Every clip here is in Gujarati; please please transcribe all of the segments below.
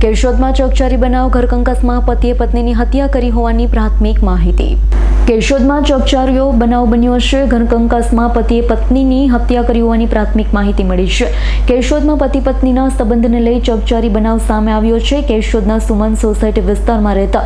કેશોદમાં ચકચારી બનાવ ઘરકંકાસમાં પતિએ પત્નીની હત્યા કરી હોવાની પ્રાથમિક માહિતી। કેશોદમાં ચકચારીઓ બનાવ બન્યો છે। ઘરકંકાસમાં પતિએ પત્નીની હત્યા કરી હોવાની પ્રાથમિક માહિતી મળી છે। કેશોદમાં પતિ પત્નીના સંબંધને લઈ ચકચારી બનાવ સામે આવ્યો છે। કેશોદના સુમન સોસાયટી વિસ્તારમાં રહેતા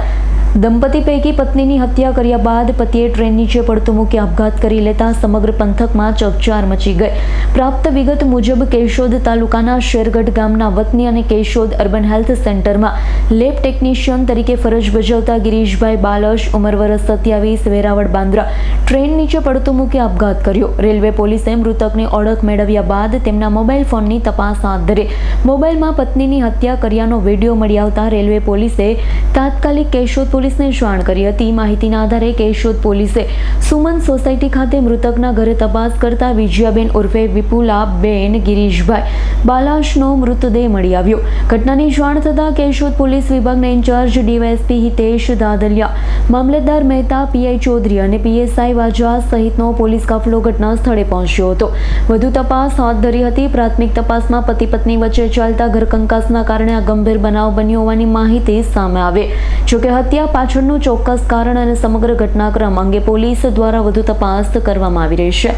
દંપતી પૈકી પત્નીની હત્યા કર્યા બાદ પતિએ ટ્રેન નીચે પડતું મૂકી આપઘાત કરી લેતા સમગ્ર પંથકમાં ચકચાર મચી ગઈ। પ્રાપ્ત વિગત મુજબ કેશોદ તાલુકાના શેરગઢ ગામના વતની અને કેશોદ અર્બન હેલ્થ સેન્ટરમાં લેબ ટેકનિશિયન તરીકે ફરજ બજાવતા ગિરીશભાઈ બાલશ ઉંમર વર્ષ 27 વેરાવળ બાંદ્રા ટ્રેન નીચે પડતું મૂકી આપઘાત કર્યો। રેલવે પોલીસે મૃતકની ઓળખ મેળવ્યા બાદ તેમના મોબાઈલ ફોનની તપાસ હાથ ધરી મોબાઈલમાં પત્નીની હત્યા કર્યાનો વિડીયો મળી આવતા રેલવે પોલીસે તાત્કાલિક કેશોદ પોલીસને જાણ કરી હતી। માહિતીના આધારે કેશોદ પોલીસે સુમન સોસાયટી ખાતે મૃતકના ઘરે તપાસ કરતા વિજયાબેન ઉર્ફે વિપુલાબેન ગિરીશભાઈ બાલાશનો મૃતદેહ મળી આવ્યો। ઘટનાની જાણ થતાં કેશોદ પોલીસ વિભાગના ઇન્ચાર્જ ડીવાયએસપી હિતેશ દાદલિયા, મામલતદાર મહેતા, પીઆઈ ચૌધરી અને પીએસઆઈ વાજા સહિતનો પોલીસ કાફલો ઘટના સ્થળે પહોંચ્યો હતો। વધુ તપાસ હાથ ધરી હતી। પ્રાથમિક તપાસમાં પતિ પત્ની વચ્ચે ચાલતા ઘરકંકાસના કારણે આ ગંભીર બનાવ બન્યો હોવાની માહિતી સામે આવે। જોકે હત્યા પાછળનું ચોક્કસ કારણ અને સમગ્ર ઘટનાક્રમ અંગે પોલીસ દ્વારા વધુ તપાસ કરવામાં આવી રહી છે।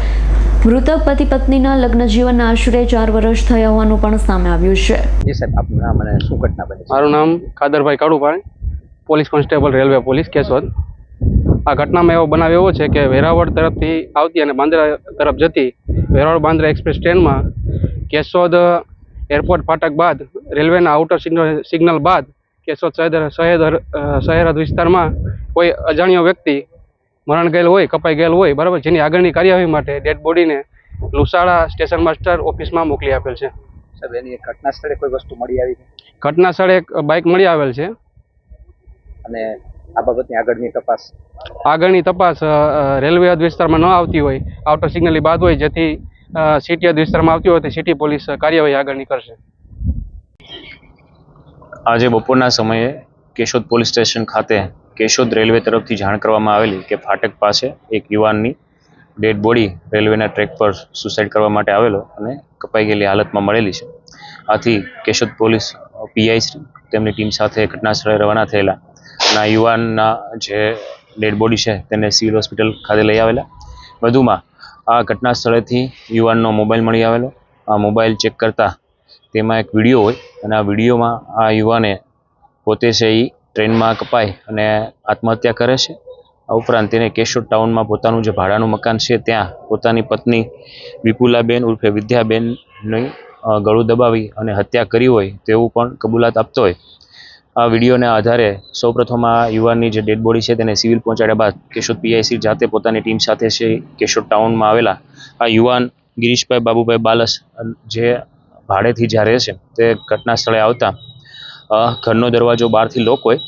મૃતક પતિ પત્નીના લગ્ન જીવનના આશરે 4 વર્ષ થયા હોવાનું પણ સામે આવ્યું છે। જી સાહેબ, આપનું નામ અને શું ઘટના બની? મારું નામ Kadarbhai Kalubhai, police constable, railway police, Keshod. આ ઘટનામાં એવો બનાવ એવો છે કે વેરાવળ તરફથી આવતી અને બાંદ્રા તરફ જતી વેરાવળ બાંદ્રા એક્સપ્રેસ ટ્રેનમાં કેશોદ એરપોર્ટ ફાટક બાદ રેલવેના આઉટર સિગ્નલ બાદ કેશોદ શહેર વિસ્તારમાં કોઈ અજાણ્યો વ્યક્તિ મરણ ગયેલ હોય, કપાઈ ગયેલ હોય, બરાબર, જેની આગળની કાર્યવાહી માટે ડેડ બોડીને લુસાડા સ્ટેશન માસ્ટર ઓફિસમાં મોકલી આપેલ છે। સાહેબ, એની ઘટના સ્થળે કોઈ વસ્તુ મળી આવી? ઘટના સ્થળે એક બાઇક મળી આવેલ છે અને આ બાબતની આગળની તપાસ રેલવે હદ વિસ્તારમાં ન આવતી હોય, આઉટર સિગ્નલની બાદ હોય, જેથી સિટી હદ વિસ્તારમાં આવતી હોય તો સિટી પોલીસ કાર્યવાહી આગળની કરશે। આજે બપોરના સમયે કેશોદ પોલીસ સ્ટેશન ખાતે કેશોદ રેલવે તરફથી જાણ કરવામાં આવેલી કે ફાટક પાસે એક યુવાનની ડેડ બોડી રેલવેના ટ્રેક પર સુસાઇડ કરવા માટે આવેલો અને કપાઈ ગયેલી હાલતમાં મળેલી છે। આથી કેશોદ પોલીસ પીઆઈ શ્રી તેમની ટીમ સાથે ઘટના સ્થળે રવાના થયેલા અને આ યુવાનના જે ડેડ બોડી છે તેને સિવિલ હોસ્પિટલ ખાતે લઈ આવેલા। વધુમાં આ ઘટના સ્થળેથી યુવાનનો મોબાઈલ મળી આવેલો। આ મોબાઈલ ચેક કરતા તેમાં એક વિડીયો હોય અને આ વિડીયોમાં આ યુવાને પોતે છે એ ટ્રેનમાં કપાઈ અને આત્મહત્યા કરે છે। આ ઉપરાંત તેને કેશોદ ટાઉનમાં પોતાનું જે ભાડાનું મકાન છે ત્યાં પોતાની પત્ની વિપુલાબેન ઉર્ફે વિદ્યાબેનની ગળું દબાવી અને હત્યા કરી હોય તેવું પણ કબૂલાત આપતો હોય। આ વિડીયોના આધારે સૌપ્રથમ આ યુવાનની જે ડેડ બોડી છે તેને સિવિલ પહોંચાડ્યા બાદ કેશોદ પીઆઈસી જાતે પોતાની ટીમ સાથે છે કેશોદ ટાઉનમાં આવેલા આ યુવાન ગિરીશભાઈ બાબુભાઈ બાલસ જે ભાડેથી જ્યાં રહે છે તે ઘટના સ્થળે આવતા ઘરનો દરવાજો બહારથી લોક હોય,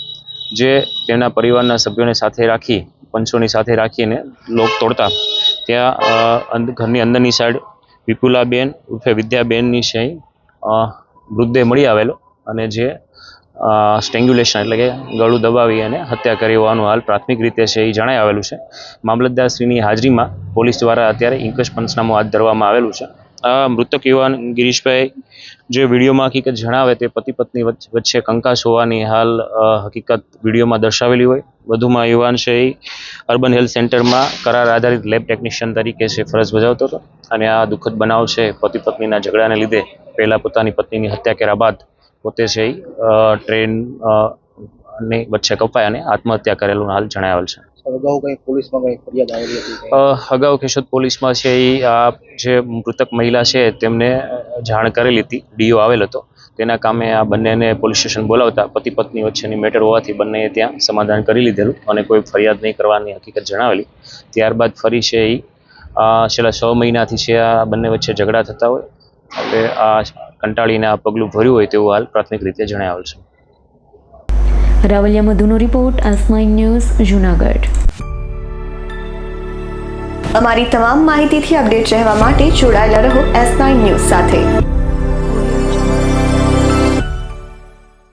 જે તેમના પરિવારના સભ્યોને સાથે રાખી પંચોની સાથે રાખીને લોક તોડતા ત્યાં ઘરની અંદરની સાઈડ વિપુલાબેન ઉર્ફે વિદ્યાબેનની છે મૃતદેહ મળી આવેલો અને જે સ્ટ્રેંગ્યુલેશન એટલે કે ગળું દબાવી અને હત્યા કરી હોવાનું હાલ પ્રાથમિક રીતે છે એ જણાઈ આવેલું છે। મામલતદારશ્રીની હાજરીમાં પોલીસ દ્વારા અત્યારે ઇન્ક્વેસ્ટ પંચનામું હાથ ધરવામાં આવેલું છે। આ મૃતક યુવાન ગિરીશભાઈ જે વિડીયોમાં હકીકત જણાવે તે પતિ પત્ની વચ્ચે કંકાસ હોવાની હાલ હકીકત વિડીયોમાં દર્શાવેલી હોય। વધુમાં યુવાન છે એ અર્બન હેલ્થ સેન્ટરમાં કરાર આધારિત લેબ ટેકનિશિયન તરીકે છે ફરજ બજાવતો હતો અને આ દુઃખદ બનાવ છે પતિ પત્નીના ઝઘડાને લીધે પહેલાં પોતાની પત્નીની હત્યા કર્યા બાદ પોતે છે એ ટ્રેનની વચ્ચે કપાઈ અને આત્મહત્યા કરેલું હાલ જણાવેલ છે। અગાઉ કંઈ પોલીસમાં કંઈ ફરિયાદ આવેલી હતી? અગાઉ કેશોદ પોલીસમાં છે એ આ જે મૃતક મહિલા છે તેમને જાણ કરેલી હતી, ડીઓ આવેલ હતો, તેના કામે આ બંનેને પોલીસ સ્ટેશન બોલાવતા પતિ પત્ની વચ્ચેની મેટર હોવાથી બંનેએ ત્યાં સમાધાન કરી લીધેલું અને કોઈ ફરિયાદ નહીં કરવાની હકીકત જણાવેલી। ત્યારબાદ ફરી છે એ છેલ્લા 6 મહિનાથી છે આ બંને વચ્ચે ઝઘડા થતા હોય એટલે આ કંટાળીને આ પગલું ભર્યું હોય તેવું હાલ પ્રાથમિક રીતે જણાવેલ છે। રાવલિયા મધુનો રિપોર્ટ, S9 ન્યૂઝ, જૂનાગઢ। અમારી તમામ માહિતીથી અપડેટ રહેવા માટે જોડાયેલા રહો S9 ન્યૂઝ સાથે।